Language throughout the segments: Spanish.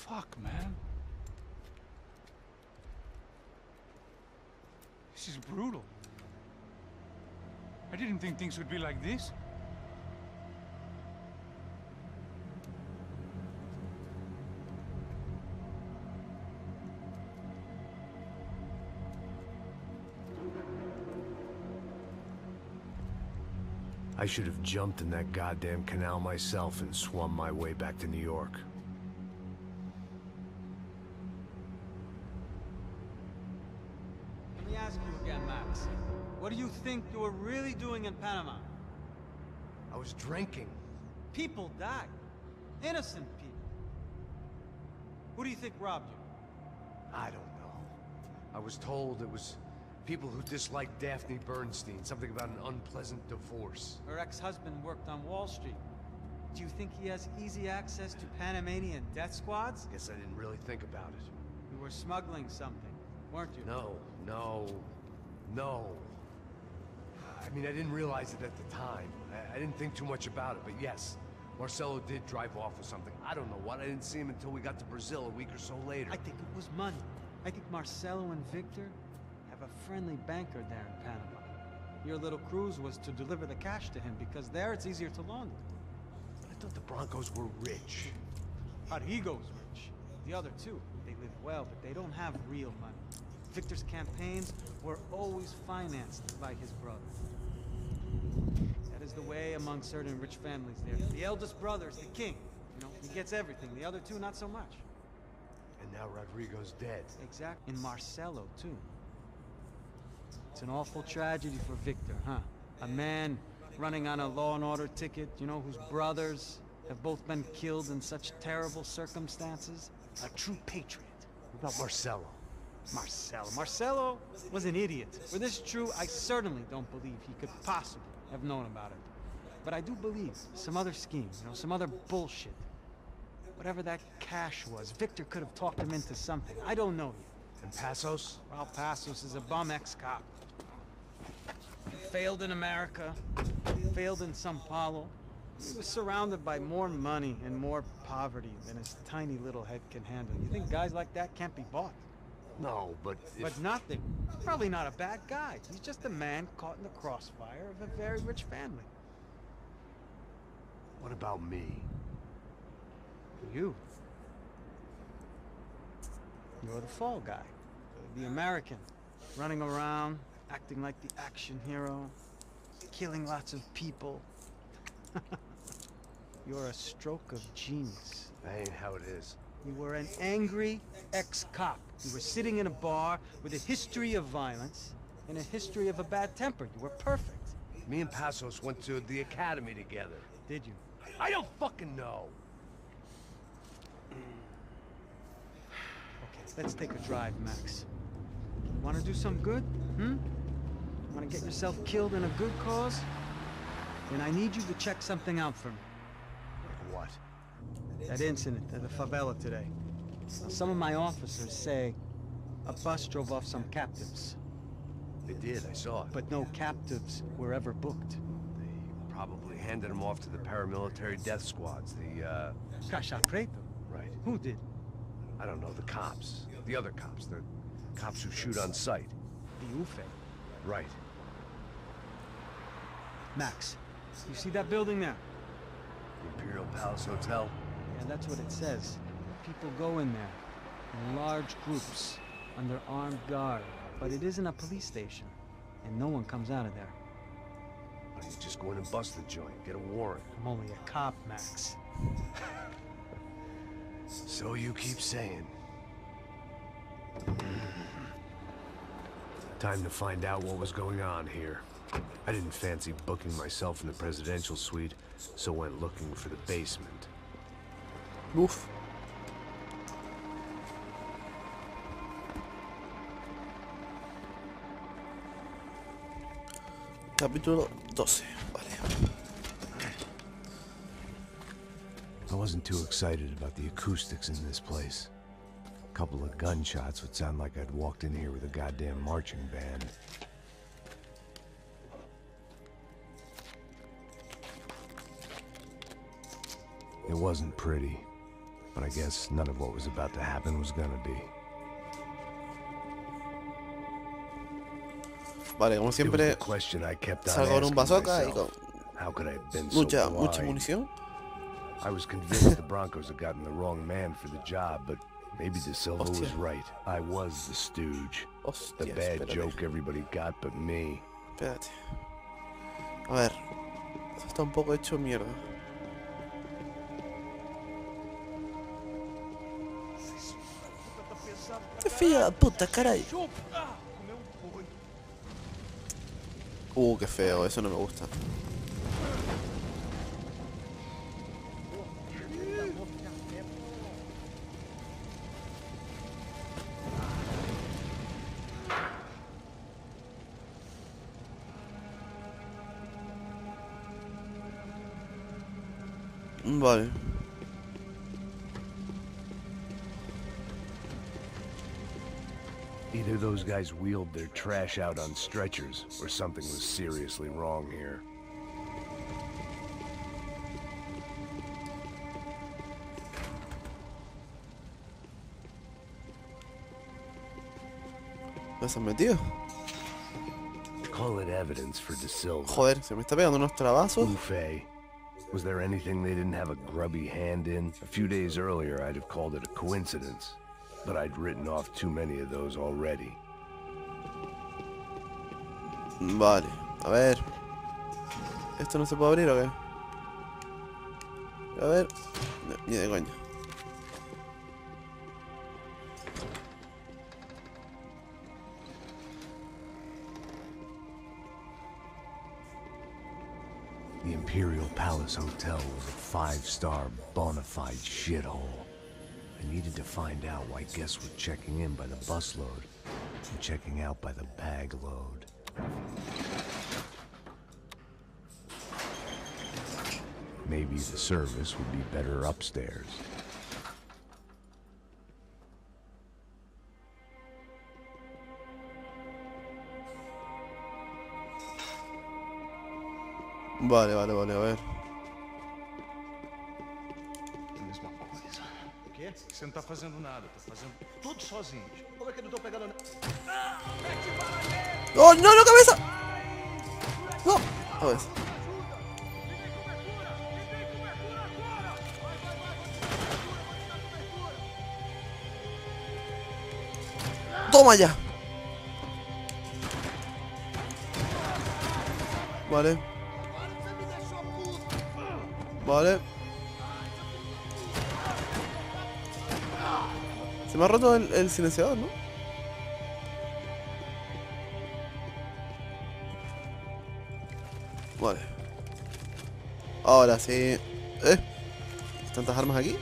Fuck, man. This is brutal. I didn't think things would be like this. I should have jumped in that goddamn canal myself and swum my way back to New York. Let me ask you again, Max. What do you think you were really doing in Panama? I was drinking. People died. Innocent people. Who do you think robbed you? I don't know. I was told it was people who disliked Daphne Bernstein, something about an unpleasant divorce. Her ex-husband worked on Wall Street. Do you think he has easy access to Panamanian death squads? Guess I didn't really think about it. You were smuggling something, weren't you? No. I mean, I didn't realize it at the time. I didn't think too much about it, but yes, Marcelo did drive off with something. I don't know what. I didn't see him until we got to Brazil a week or so later. I think it was money. I think Marcelo and Victor have a friendly banker there in Panama. Your little cruise was to deliver the cash to him because there it's easier to launder. I thought the Broncos were rich. Arrigo's rich. The other two, they live well, but they don't have real money. Victor's campaigns were always financed by his brother. That is the way among certain rich families there. The eldest brother is the king. You know, he gets everything. The other two, not so much. And now Rodrigo's dead. Exactly. And Marcelo, too. It's an awful tragedy for Victor, huh? A man running on a law and order ticket, you know, whose brothers have both been killed in such terrible circumstances. A true patriot. What about Marcelo? Marcelo was an idiot. Were this true, I certainly don't believe he could possibly have known about it. But I do believe some other scheme, you know, some other bullshit. Whatever that cash was, Victor could have talked him into something. I don't know yet. And Passos? Well, Passos is a bum ex-cop. Failed in America, failed in Sao Paulo. He was surrounded by more money and more poverty than his tiny little head can handle. You think guys like that can't be bought? No, but But nothing. Probably not a bad guy. He's just a man caught in the crossfire of a very rich family. What about me? You. You're the fall guy. The American. Running around, acting like the action hero. Killing lots of people. You're a stroke of genius. That ain't how it is. You were an angry ex-cop. You were sitting in a bar with a history of violence and a history of a bad temper. You were perfect. Me and Passos went to the academy together. Did you? I don't fucking know. Okay, let's take a drive, Max. Want to do some good? Want to get yourself killed in a good cause? Then I need you to check something out for me. Like what? That incident at the favela today. Now, some of my officers say a bus drove off some captives. They did, I saw it. But no captives were ever booked. They probably handed them off to the paramilitary death squads, the, Caixa Preto? Right. Who did? I don't know, the cops. The other cops, the cops who shoot on sight. The UFE. Right. Max, you see that building there? The Imperial Palace Hotel? Yeah, that's what it says. People go in there, in large groups, under armed guard. But it isn't a police station, and no one comes out of there. Why don't you just go in and bust the joint, get a warrant? I'm only a cop, Max. So you keep saying. Time to find out what was going on here. I didn't fancy booking myself in the presidential suite, so went looking for the basement. Uf. Capítulo 12, vale. I wasn't too excited about the acoustics in this place. A couple of gunshots would sound like I'd walked in here with a goddamn marching band. It wasn't pretty. But I guess none of what was about to happen was gonna be. Vale, como siempre, salgo con un bazooka y con mucha munición. I was convinced the Broncos had gotten the wrong man for the job, but maybe De Silva was right. I was the stooge. The bad joke everybody got but me. Espérate. A ver. Esto está un poco hecho mierda. ¡Qué fea puta, caray! Qué feo, eso no me gusta. Vale. Either those guys wheeled their trash out on stretchers, or something was seriously wrong here. ¿Me has metido? Call it evidence for De Silva. Joder, se me está pegando unos trabazos. Buffet. Was there anything they didn't have a grubby hand in? A few days earlier, I'd have called it a coincidence. But I'd written off too many of those already. Vale, a ver. ¿Esto no se puede abrir o qué? A ver. No, ni de coña. The Imperial Palace Hotel was a five-star bona fide shithole. I needed to find out why guests were checking in by the busload and checking out by the bag load. Maybe the service would be better upstairs. Vale, a ver. Mesma coisa. O quê? Você não tá fazendo nada, tá fazendo tudo sozinho. Como é que eu não tô pegando nada? ¡Oh, no, no, cabeza! No, cabeza. Toma ya. Vale. Vale. Se me ha roto el silenciador, ¿no? Vale. Ahora sí. ¿Tantas armas aquí?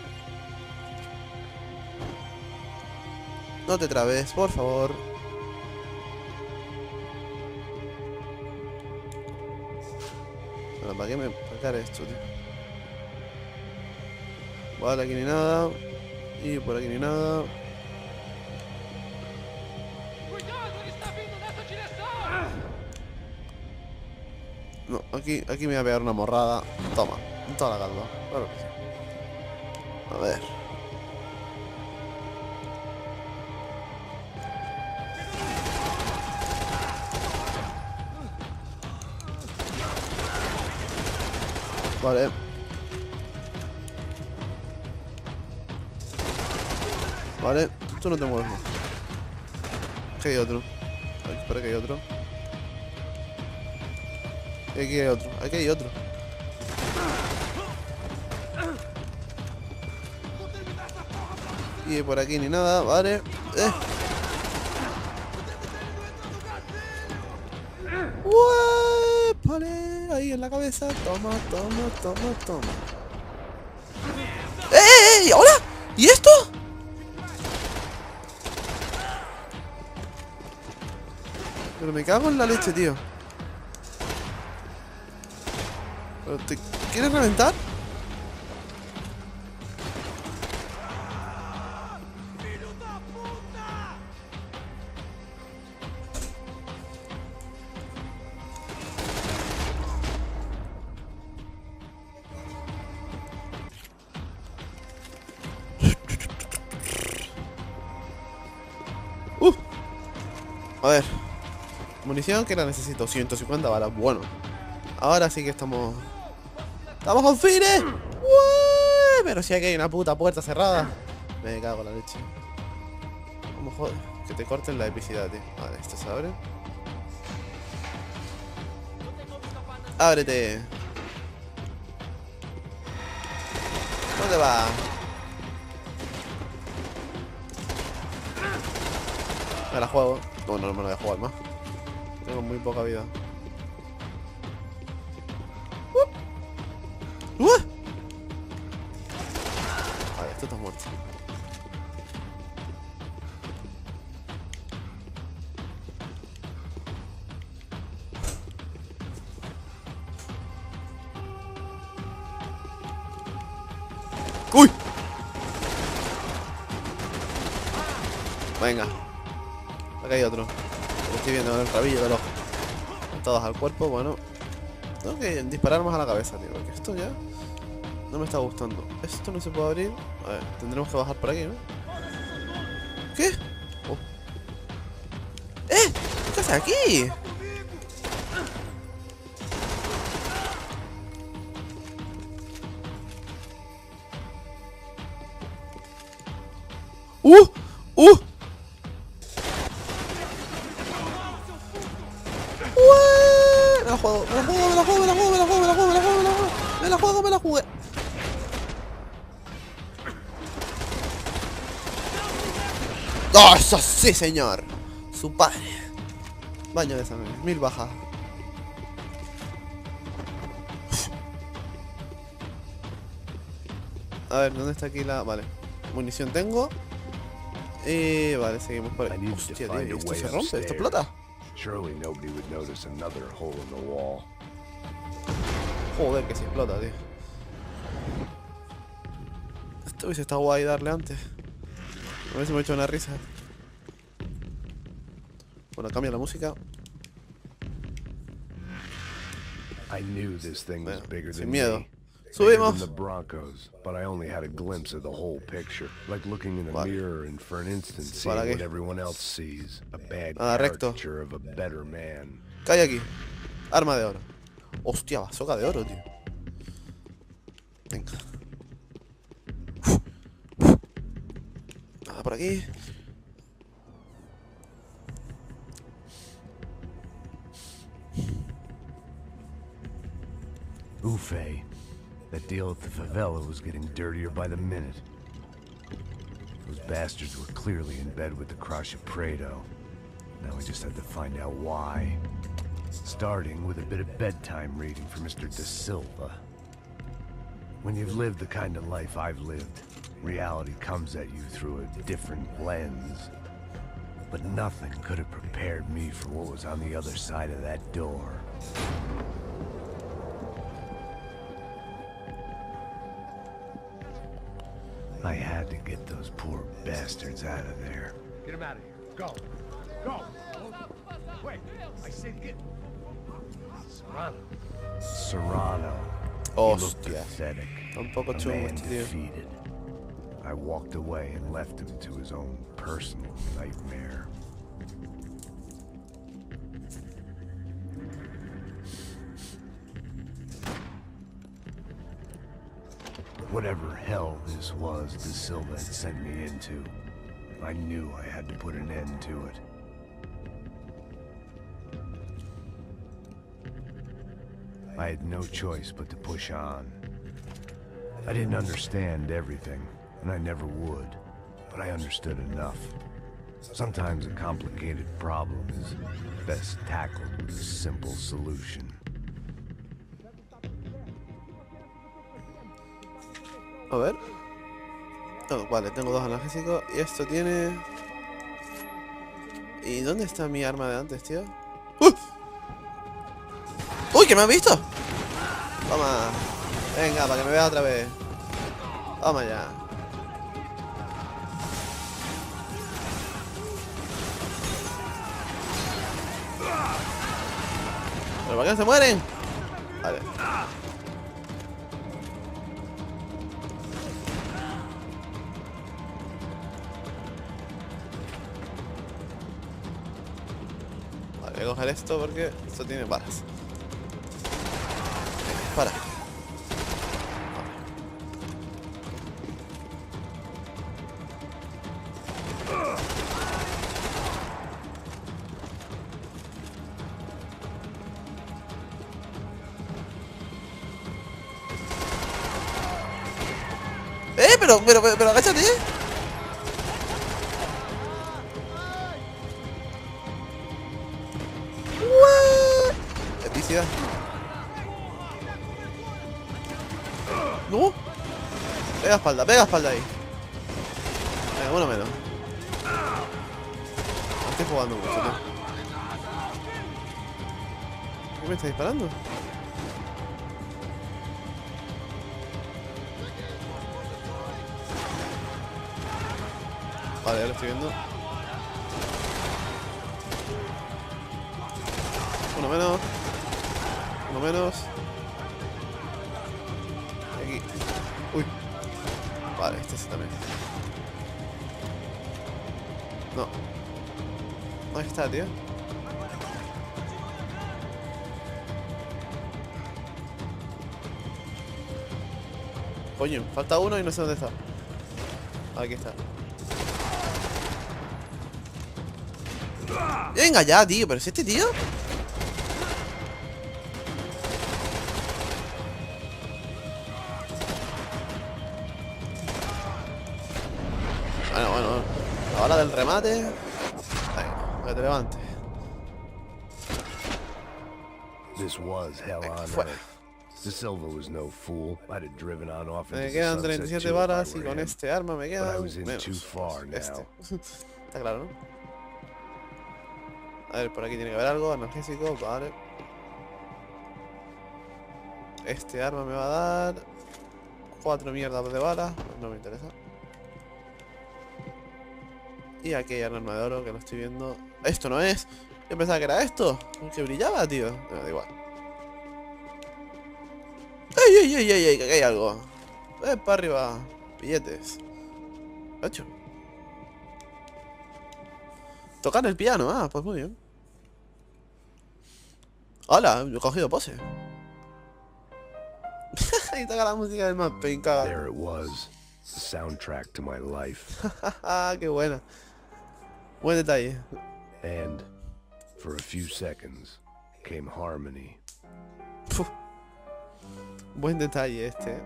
No te trabes, por favor. Bueno, ¿para qué me sacar esto, tío? Vale, aquí ni nada. Y por aquí ni nada. No, aquí me voy a pegar una morrada. Toma, en toda la calma. Claro que sí. A ver. Vale. Vale, tú no te mueves. Aquí hay otro. Ay, espera, que hay otro. Aquí hay otro. Aquí hay otro. Y por aquí ni nada, vale. Vale, ahí en la cabeza. Toma. ¡Ey! ¡Hola! ¿Y esto? Pero me cago en la leche, tío. ¿Pero te quieres reventar? A ver. Munición que la necesito. 150 balas. Bueno. Ahora sí que estamos... ¡Estamos con fines! Pero si aquí hay una puta puerta cerrada. Me cago en la leche. ¿Cómo joder? Que te corten la epicidad, tío. Vale, esto se abre. ¡Ábrete! ¿Dónde va? Me la juego. No, no me la voy a jugar más. Tengo muy poca vida. Vale, esto está muerto. ¡Uy! Venga. Acá hay otro. Lo estoy viendo en el rabillo del ojo. Todos al cuerpo, bueno. Tengo que disparar más a la cabeza, tío. Porque esto ya no me está gustando. Esto no se puede abrir. A ver, tendremos que bajar por aquí, ¿no? ¿Qué? Oh. ¿Qué haces aquí? ¡Uh! Me la jugué. ¡Oh, eso sí, señor! Su padre. Baño de sangre. 1000 bajas. A ver, ¿dónde está aquí la...? Vale. Munición tengo. Vale, seguimos por ahí. Hostia, tío, esto se rompe, esto explota. Surely nobody would notice another hole in the wall. Joder, que se explota, tío. Esto hubiese estado guay darle antes. A ver si me he hecho una risa. Bueno, cambia la música. I knew this thing was bigger Sin than miedo. me. Subimos. The Broncos, but I only had a glimpse of the whole picture, like looking in a mirror and for an instant seeing what everyone else sees, a bad caricature of a better man. Cae aquí. Arma de oro. Hostia, bazooka de oro, tío. Venga. Nada por aquí. Ufe. That deal at the favela was getting dirtier by the minute. Those bastards were clearly in bed with the Crush of Prado. Now we just had to find out why. Starting with a bit of bedtime reading for Mr. De Silva. When you've lived the kind of life I've lived, reality comes at you through a different lens. But nothing could have prepared me for what was on the other side of that door. I had to get those poor bastards out of there. Get him out of here. Go. Go. Wait. I said get... Serrano. Serrano. He looked Hostia. pathetic. Tampoco A chungo man este tío. defeated. I walked away and left him to his own personal nightmare. Whatever hell this was De Silva had sent me into, I knew I had to put an end to it. I had no choice but to push on. I didn't understand everything, and I never would, but I understood enough. Sometimes a complicated problem is best tackled with a simple solution. A ver. Oh, vale, tengo 2 analgésicos. Y esto tiene... ¿Y dónde está mi arma de antes, tío? ¡Uy! ¡Uy, que me han visto! Toma. Venga, para que me vea otra vez. Toma ya. ¿Pero para qué no se mueren? Vale. Voy a coger esto porque esto tiene balas. Para. Pero agáchate. What? Epicidad. No. Pega espalda ahí. Venga, uno menos. No estoy jugando mucho, tío. ¿Qué me está disparando? Vale, ya lo estoy viendo. Uno menos. Uno menos. Y aquí. Uy. Vale, este sí también. No. ¿Dónde está, tío? Coño, falta uno y no sé dónde está. Aquí está. Venga ya, tío, pero es este tío. Bueno. La bala del remate. Venga, que te levantes. This was hell on Fuera. earth. De Silva was no fool. I'd have driven on off into Me the quedan sunset 37 too if I balas y were con him. este arma me But I quedan was in menos. too far now. Este. Está claro, ¿no? A ver, por aquí tiene que haber algo. Analgésico, vale. Este arma me va a dar 4 mierdas de balas. No me interesa. Y aquí hay arma de oro que lo estoy viendo. Esto no es. Yo pensaba que era esto. Que brillaba, tío. No, da igual. ¡Ey! Que aquí hay algo. Para arriba. Billetes. ¿Lo he hecho? Tocar el piano. Ah, pues muy bien. Hola, he cogido pose. Y toca la música del más Payne, caga. There it was. The soundtrack to my life. Qué buena. Buen detalle. And for a few seconds came harmony. Puf. Buen detalle este.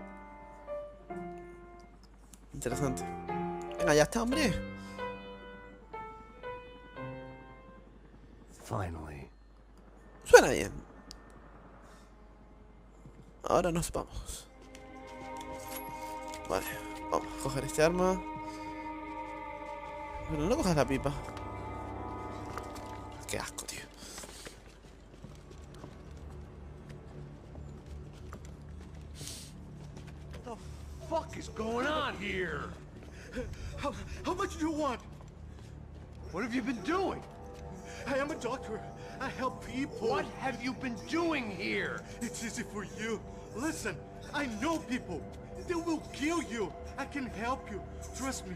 Interesante. Venga, ya está, hombre. Finally. Suena bien. Ahora nos vamos. Vale, vamos a coger este arma. Pero no cojas la pipa. Qué asco, tío. What the fuck is going on here? How much do you want? What have you been doing? I am a doctor. I help people. What have you been doing here? It's easy for you. Listen, I know people. They will kill you. I can help you. Trust me.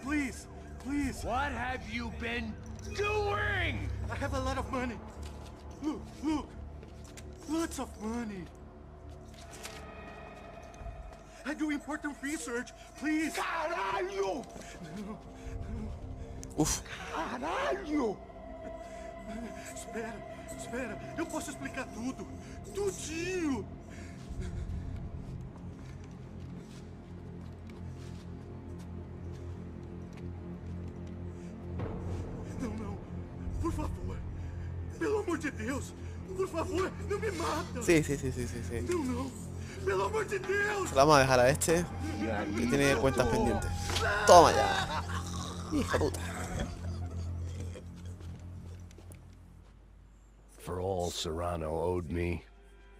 Please, please. What have you been doing? I have a lot of money. Look, look. Lots of money. I do important research. Please. Caralho! Uf. Caralho! Espera. Eu posso explicar tudo. Tudinho. Não. Por favor. Pelo amor de Deus. Por favor, não me mata. Sí. Não. Pelo amor de Deus. Se la vamos a dejar a este. Que tiene cuentas pendientes. Toma ya. Hija puta. For all Serrano owed me,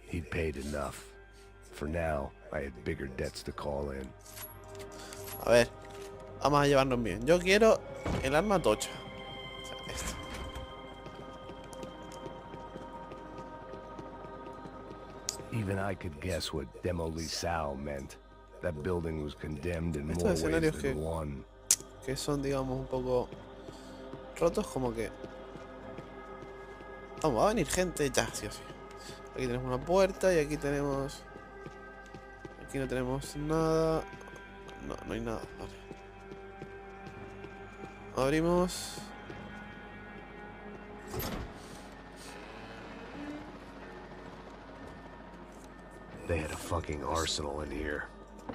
he'd paid enough. For now, I had bigger debts to call in. A ver. Vamos a llevarnos bien. Yo quiero el arma tocha. O sea, esto. Even I could guess what Demolisal meant. That building was condemned in Estos more ways escenarios than que- one. Que son, digamos, un poco rotos, como que Vamos, va a venir gente ya, sí o sí. Aquí tenemos una puerta y aquí tenemos... Aquí no tenemos nada. No, no hay nada. Vale. Abrimos. They had a fucking arsenal in here.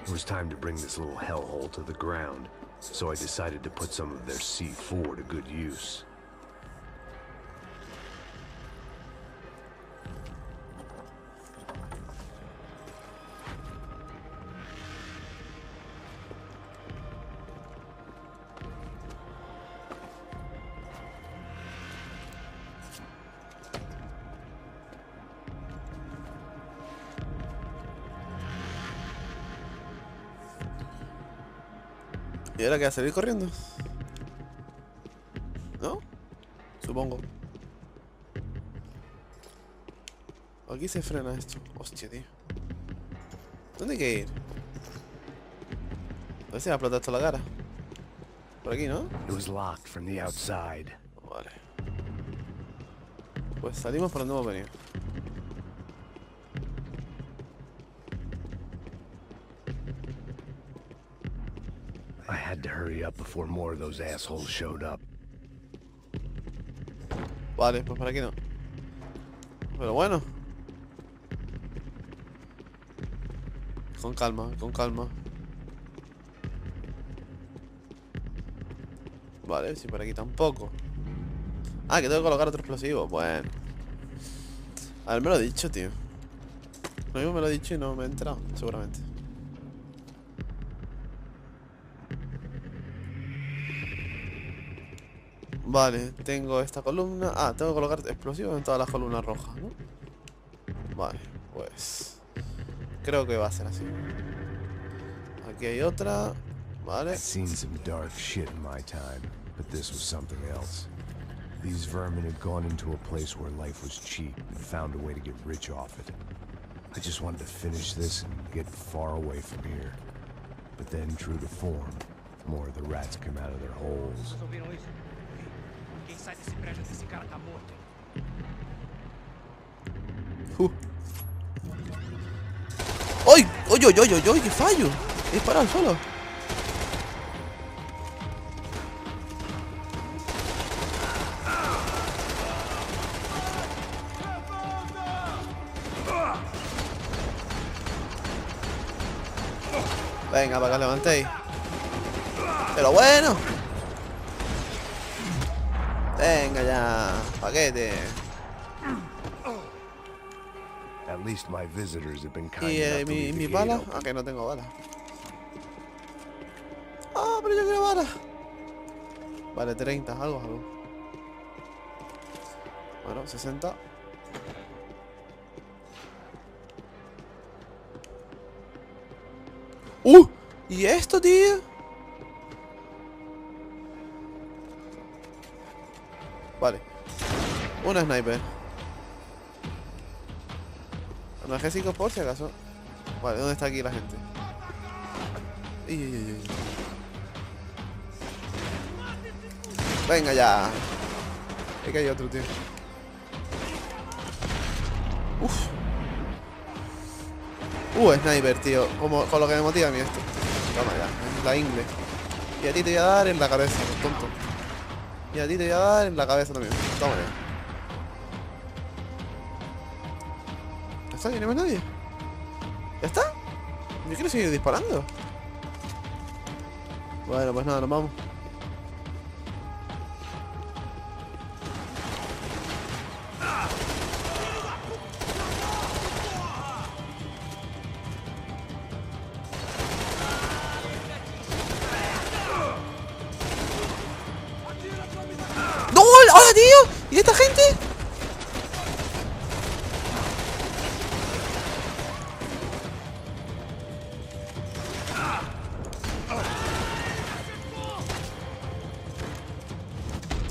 It was time to bring this little hellhole to the ground, so I decided to put some of their C4 to good use. ¿Y ahora qué va a salir corriendo? ¿No? Supongo. Aquí se frena esto. Hostia, tío. ¿Dónde hay que ir? A ver si me va a explotar esto la cara. Por aquí, ¿no? It was locked from the outside. Vale. Pues salimos por donde hemos venido. I had to hurry up before more of those assholes showed up. Vale, pues por aquí no. Pero bueno. Con calma, con calma. Vale, si por aquí tampoco. Ah, que tengo que colocar otro explosivo. Bueno. A ver, me lo he dicho, tío. Lo mismo me lo he dicho y no me he enterado, seguramente. Vale, tengo esta columna. Ah, tengo que colocar explosivos en todas las columnas rojas, ¿no? Vale, pues... creo que va a ser así. Aquí hay otra. Vale. I've seen some dark shit in my time, but this was something else. These vermin had gone into a place where life was cheap and found a way to get rich off it. I just wanted to finish this and get far away from here. But then, true to form, more of the rats come out of their holes. ¡Uy! ¡Uy, uy, uy, uy, uy! ¡Qué fallo! He disparado solo. Venga, para que os levantéis. Pero bueno. Venga ya, paquete. At least my visitors have been kind Y enough to leave the mi gate bala. open. Ah, que no tengo bala. Ah, pero yo quiero bala. Vale, 30, algo. Bueno, 60. ¿Y esto, tío? Vale. Una sniper. Analgésicos por si acaso. Vale, ¿dónde está aquí la gente? Venga ya. Es que hay otro, tío. Uf. Sniper, tío. Como con lo que me motiva a mí esto. Toma ya, es la ingle. Y a ti te voy a dar en la cabeza, tonto. Y a ti te voy a dar en la cabeza también. Toma ya. ¿Ya está? ¿Ya no hay más nadie? ¿Ya está? Yo quiero seguir disparando. Bueno, pues nada, nos vamos. ¡No! ¡Hola, tío! ¿Y esta gente?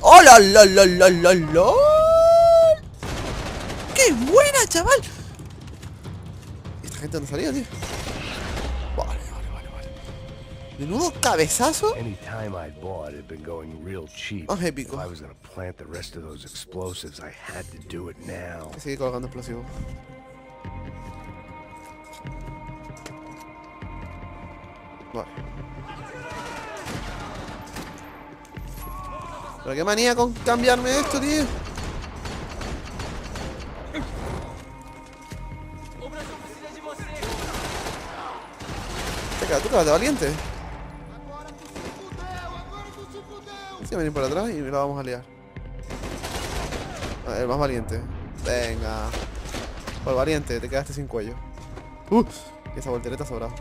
¡Hola, la! ¡Qué buena, chaval! ¿Y esta gente dónde salió, tío? Vale. Menudo cabezazo. Any time I'd bought had been going real cheap. Oh, If épico. I was gonna plant the rest of those explosives, I had to do it now. Sigue colgando explosivos. Vale. Pero qué manía con cambiarme esto, tío. Venga, tú quédate valiente. Sí, venir por atrás y lo vamos a liar. El más valiente. Venga. Por valiente, te quedaste sin cuello. Esa voltereta sobrado.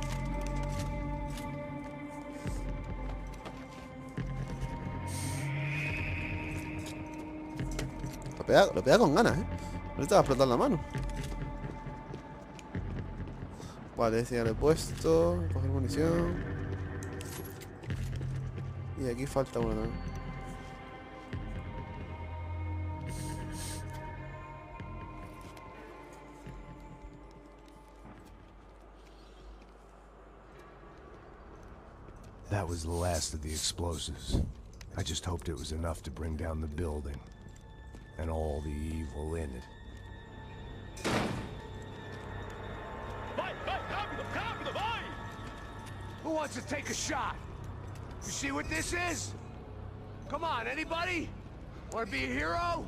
Lo pega con ganas, No te va a explotar la mano. Vale, ese ya lo he puesto. Coger munición. Y aquí falta uno también. That was the last of the explosives. I just hoped it was enough to bring down the building. And all the evil in it. Who wants to take a shot? You see what this is? Come on, anybody? Want to be a hero?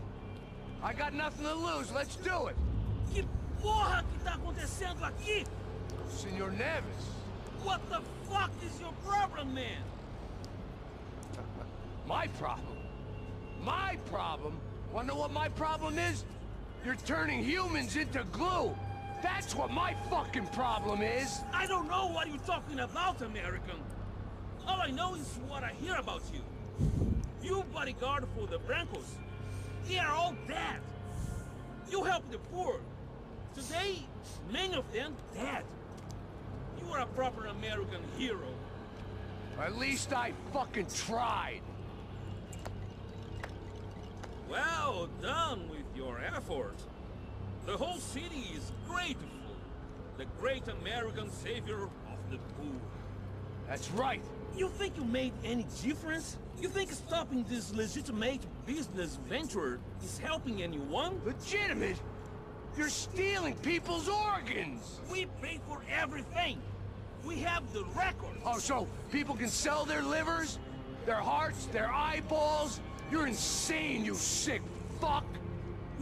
I got nothing to lose. Let's do it. Que porra que tá acontecendo aqui? Senor Neves. What the fuck is your problem, man? My problem? My problem? Wanna know what my problem is? You're turning humans into glue. That's what my fucking problem is. I don't know what you're talking about, American. All I know is what I hear about you. You bodyguard for the Brancos. They are all dead. You help the poor. Today, many of them dead. You are a proper American hero. At least I fucking tried. Well done with your effort. The whole city is grateful. The great American savior of the poor. That's right. You think you made any difference? You think stopping this legitimate business venture is helping anyone? Legitimate? You're stealing people's organs! We pay for everything. We have the record. Oh, so people can sell their livers? Their hearts? Their eyeballs? You're insane, you sick fuck!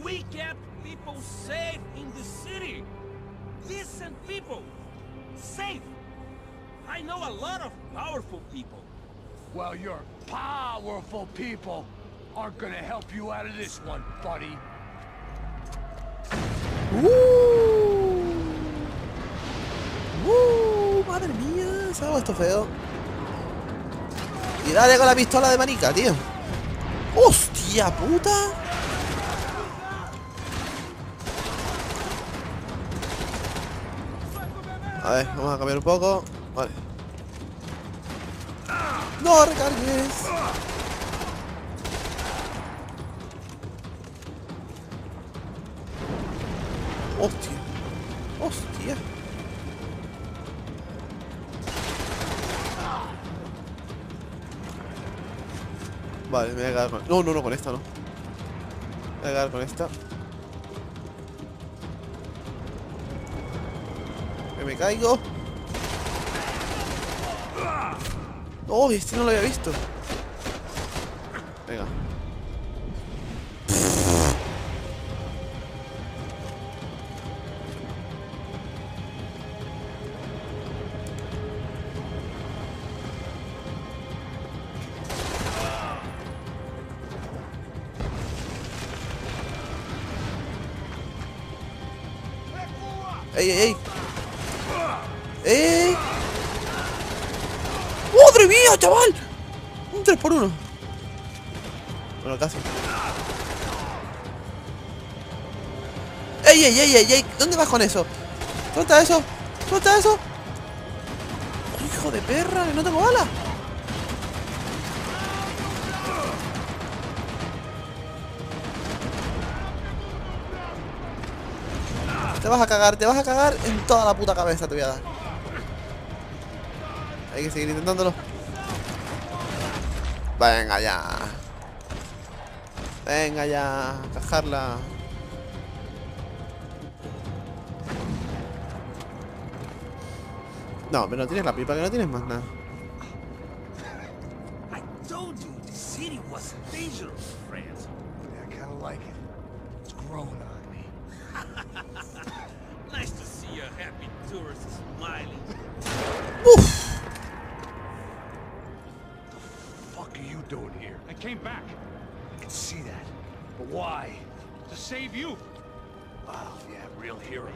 We kept people safe in the city. Decent people. Safe. I know a lot of powerful people. Well, your powerful people aren't gonna help you out of this one, buddy. Madre mía, se ha puesto feo. Y dale con la pistola de manica, tío. ¡Hostia puta! A ver, vamos a cambiar un poco. Vale. ¡No recargues! ¡Hostia! ¡Hostia! Vale, me voy a quedar con... No, no, no, con esta no. Me voy a quedar con esta. Que me caigo. Oh, este no lo había visto. Venga. ¡Ey, ey, ey! ¡Ey! ¡Madre mía, chaval! Un 3x1. Bueno, casi. ¡Ey, ey, ey, ey, ey! ¿Dónde vas con eso? ¡Suelta eso! ¡Suelta eso! ¡Hijo de perra! ¡Que no tengo balas! te vas a cagar en toda la puta cabeza, te voy a dar. Hay que seguir intentándolo. Venga ya. Venga ya. Cajarla. No, pero no tienes la pipa, que no tienes más nada. I told you the city was dangerous, friend. Yeah, I kinda like it. It's growing on me. Nice to see a happy tourist smiling. Uf. What the fuck are you doing here? I came back I can see that. But why? to save you. Oh, yeah, real hero.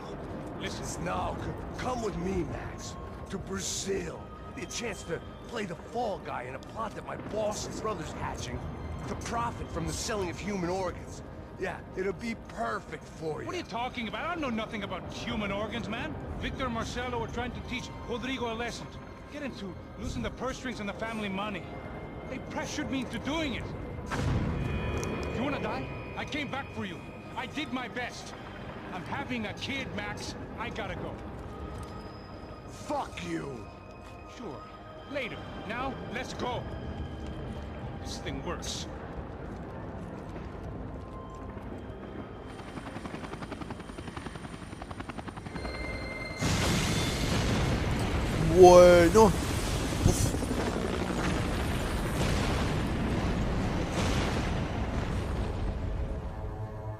Listen, No, come with me, Max. To Brazil. Be a chance to play the fall guy in a plot that my boss and brother's hatching. To profit from the selling of human organs. Yeah, it'll be perfect for you. what are you talking about? I know nothing about human organs, man. Victor and Marcelo were trying to teach Rodrigo a lesson. Get into losing the purse strings and the family money. They pressured me into doing it. You wanna die? I came back for you. I did my best. I'm having a kid, Max. I gotta go. Fuck you! Sure. Later. Now, let's go. This thing works. Bueno.